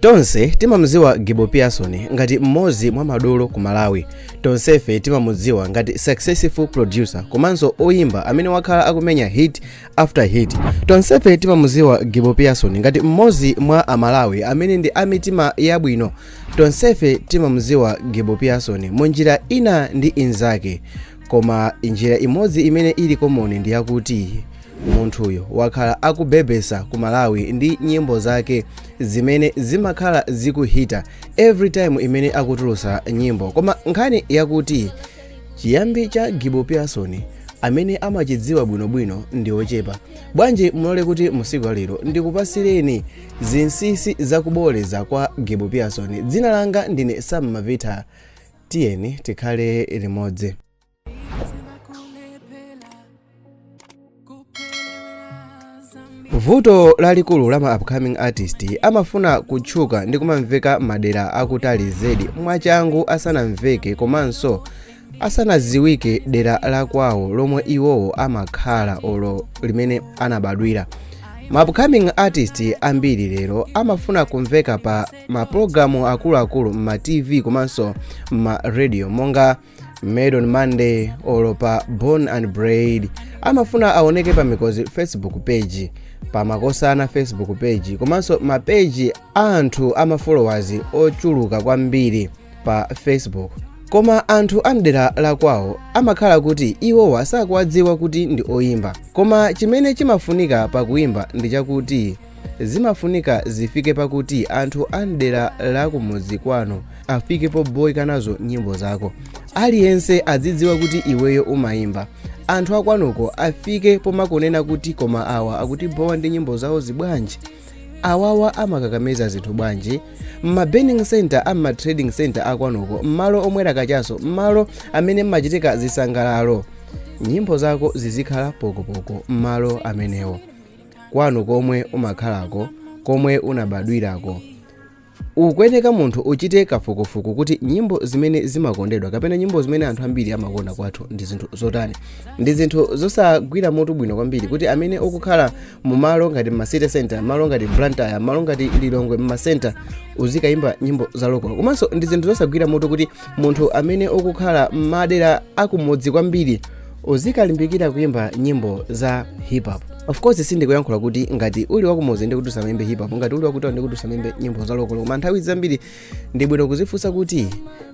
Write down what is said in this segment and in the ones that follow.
Tonse timamudziwa Gibo Pearson ngati mmodzi mwa madolo ku Malawi. Tonsefe timamudziwa ngati successful producer komanso oyimba amene wakhala akumenya hit after hit. Tonsefe timamudziwa Gibo Pearson ngati mmodzi mwa Amalawi amene ndi amitima yabwino. Tonsefe timamudziwa Gibo Pearson munjira ina ndi inzake, koma njira imodzi imene ili common ndi yakuti munthuyo wakhala akubebesa ku Malawi ndi nyimbo zake zimene zimakhala zikuhita every time imene akutulusa nyimbo. Koma nkhani yakuti chiyambi cha Gibo Pearson amene amachidziwa bwinobwino ndi ochepa. Bwanji mulole kuti musiku lero ndikupasireni zinsisi zakuboleza kwa Gibo Pearson. Dzina langa ndine Sam Mavita, tiyeni tikhale limodzi. Vuto lalikulu la ma upcoming artist amafuna kutchuka ndi kumamveka madera akutali zedi mwachangu asanamveke komanso asanaziwike dera la kwawo lomwe iwowo amakhala olo limene anabadwira. Ma upcoming artist ambiri lero amafuna kumveka pa mapulogalamu akuluakulu ma TV komanso ma radio monga Made on Monday olo pa Born and Bred. Amafuna aoneke pa mikozi Facebook page, pa makosana Facebook page komanso ma page anthu ama followers ochuluka kwambiri pa Facebook. Koma anthu amdera la kwawo amakhala kuti iwowa sakuwadziwa kuti ndi oyimba. Koma chimene chimafunika pakuimba ndi chakuti zimafunika zifike pakuti anthu amdera la kumudzi kwano afikepo boyika nazo nyimbo zako. Aliyense azidziwa kuti iweyo umayimba. Anthu akwanuko afike pomakunena kuti koma awa akuti bowa ndi nyimbo zawo zibwanji. Awawa amakakameza zinthu bwanji ma burning center ama trading center akwanuko, mmalo omwera kachaso, mmalo amene machitika zisangalalo. Nyimbo zako zizikhala pokopoko mmalo amenewo. Kwanu komwe umakhalako, komwe unabadwirako. Ukweneka munthu uchite kafukufuku kuti nyimbo zimene zimakondedwa kapena nyimbo zimene anthu ambiri amakonda kwathu ndi zinthu zotani. Ndi zinthu zosagwira mutu bwino kwambiri kuti amene ukukhala mu malo ngati ma city center, malo ngati Blantyre, malo ngati Lilongwe ma center uzikayimba nyimbo za local. Komanso ndi zinthu zosagwira mutu kuti munthu amene ukukhala madera akumudzi kwambiri uzikalimbikira kuimba nyimbo za hip hop. Of course sindikuyankhula kuti ngati uli wakumudzi ndi kuti usamembe hip hop, ngati uli wakutawa ndi kuti usamembe nyimbo za local. Koma nthawi zambiri ndi bwino kuzifunsa kuti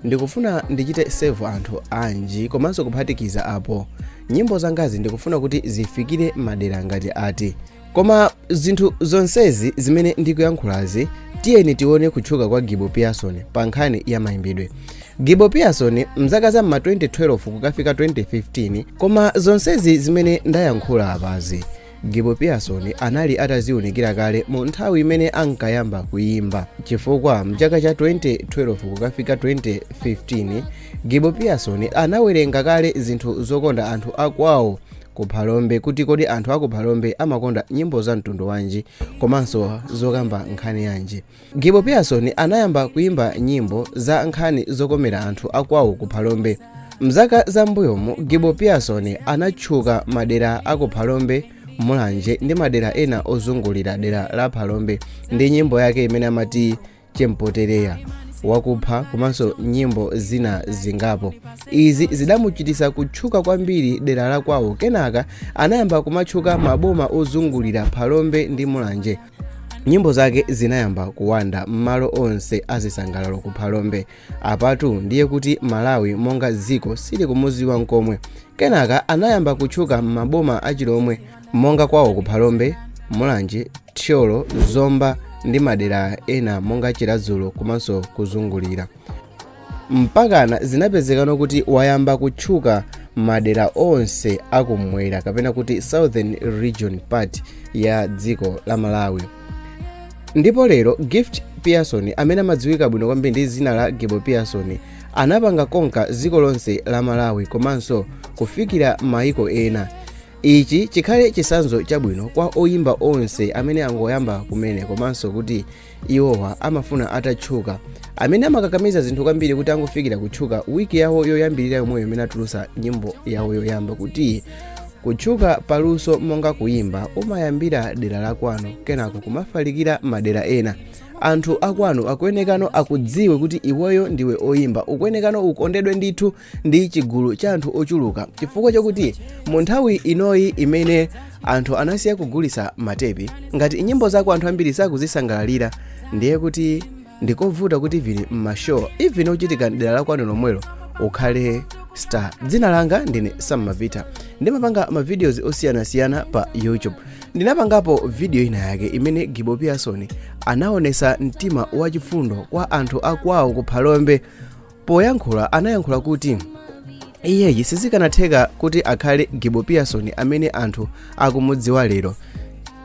ndikufuna ndichite save anthu anji, komanso kuphatikiza apo nyimbo zangazi ndikufuna kuti zifikire madera ngati ati. Koma zinthu zonsezi zimene ndikuyankhulazi tiyeni tione kutchuka kwa Gibo Pearson pa nkhani ya mayimbidwe. Gibo Pearson mzaka za 2012 kukafika 2015, koma zonsezi zimene ndayankhula apazi Gibo Pearson anali ataziunikira kale mu nthawi imene ankayamba kuyimba, chifukwa mchaka cha 2012 kukafika 2015 Gibo Pearson anawerenga kale zinthu zokonda anthu akwawo ku Phalombe kuti kodi anthu aku Phalombe amakonda nyimbo za mtundu wanji komanso zokamba nkhani yanji. Gibo Pearson anayamba kuyimba nyimbo za nkhani zokomera anthu akwawo ku Phalombe. Mzaka za mbuyomu Gibo Pearson anatchuka madera aku Phalombe, Mulanje ndi madera ena ozungulira dera la Phalombe ndi nyimbo yake imene amati Chempotereya, wakupha komanso nyimbo zina zingapo. Izi zidamuchitisa kutchuka kwambiri dera la kwawo. Kenaka anayamba kumatchuka maboma ozungulira Phalombe ndi Mulanje. Nyimbo zake zinayamba kuwanda mmalo onse azisangalalo ku Phalombe. Apatu ndiye kuti Malawi monga dziko sili kumuziwa nkomwe. Kenaka anayamba kutchuka maboma achilomwe monga kwawo ku Phalombe, Mulanje, Tcholo, Zomba ndi madera ena monga Chilazulo komanso kuzungulira. Mpakana zinapezekano kuti wayamba kutchuka madera onse akumwera kapena kuti southern region part ya dziko la Malawi. Ndipo lero Gift Pearson amene amadziwika bwino kwambiri ndi zina la Gibo Pearson anapanga konka dziko lonse la Malawi komanso kufikira maiko ena. Ichi chikhale chisanzo chabwino kwa oyimba onse amene angoyamba kumene komanso kuti iwowa amafuna atatchuka, amene amakakamiza zinthu kwambiri kuti angofikira kutchuka wiki yawo yoyambirira yomweyo imene atulusa nyimbo yawo yoyamba kuti kutchuka paluso monga kuyimba umayambira dera la kwanu kenako kumafalikira madera ena. Anthu akwanu akuyenekano akudziwe kuti iweyo ndiwe oyimba, ukuyenekano ukondedwe ndithu ndi chigulu cha anthu ochuluka, chifukwa chokuti mu nthawi inoyi imene anthu anasiya kugulisa matepi, ngati nyimbo zako anthu ambiri sakuzisangalalira, ndiye kuti ndikovuta kuti vili m'mashow even uchitika dera la kwanu lomwelo ukhale star. Dzina langa ndine Sammavita, ndimapanga ma videos osiyanasiyana pa YouTube. Ndinapangapo video ina yake imene Gibo Pearson anaonesa mtima wachifundo kwa anthu akwawo ku Phalombe. Poyankhula anayankhula kuti iyeyi sizikanatheka kuti akhale Gibo Pearson amene anthu akumudziwa lero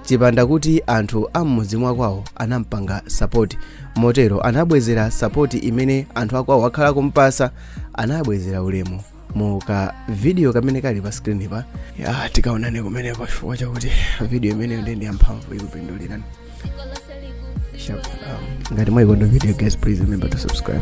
chipanda kuti anthu am'mudzi mwakwawo anampanga support. Motero anabwezera support imene anthu akwawo akhala kumpasa, anabwezera ulemu muka video kamene kali pa screen pa. Tikaonane kumene pa chifukwa chakuti video imene ndi yamphamvu ikupindulirani. Ngati mwayikonda video guys, please remember to subscribe.